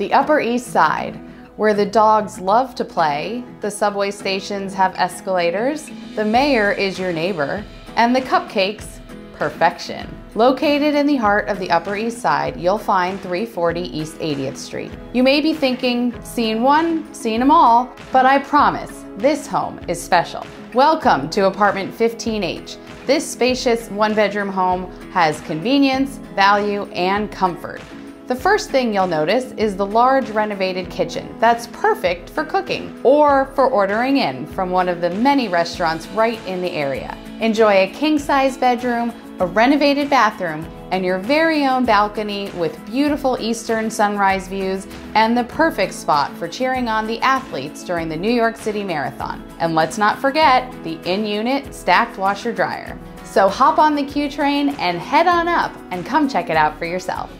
The Upper East Side, where the dogs love to play, the subway stations have escalators, the mayor is your neighbor, and the Cupcakes, perfection. Located in the heart of the Upper East Side, you'll find 340 East 80th Street. You may be thinking, seen one, seen them all, but I promise, this home is special. Welcome to apartment 15H. This spacious one-bedroom home has convenience, value, and comfort. The first thing you'll notice is the large renovated kitchen that's perfect for cooking or for ordering in from one of the many restaurants right in the area. Enjoy a king-size bedroom, a renovated bathroom, and your very own balcony with beautiful eastern sunrise views and the perfect spot for cheering on the athletes during the New York City Marathon. And let's not forget the in-unit stacked washer-dryer. So hop on the Q train and head on up and come check it out for yourself.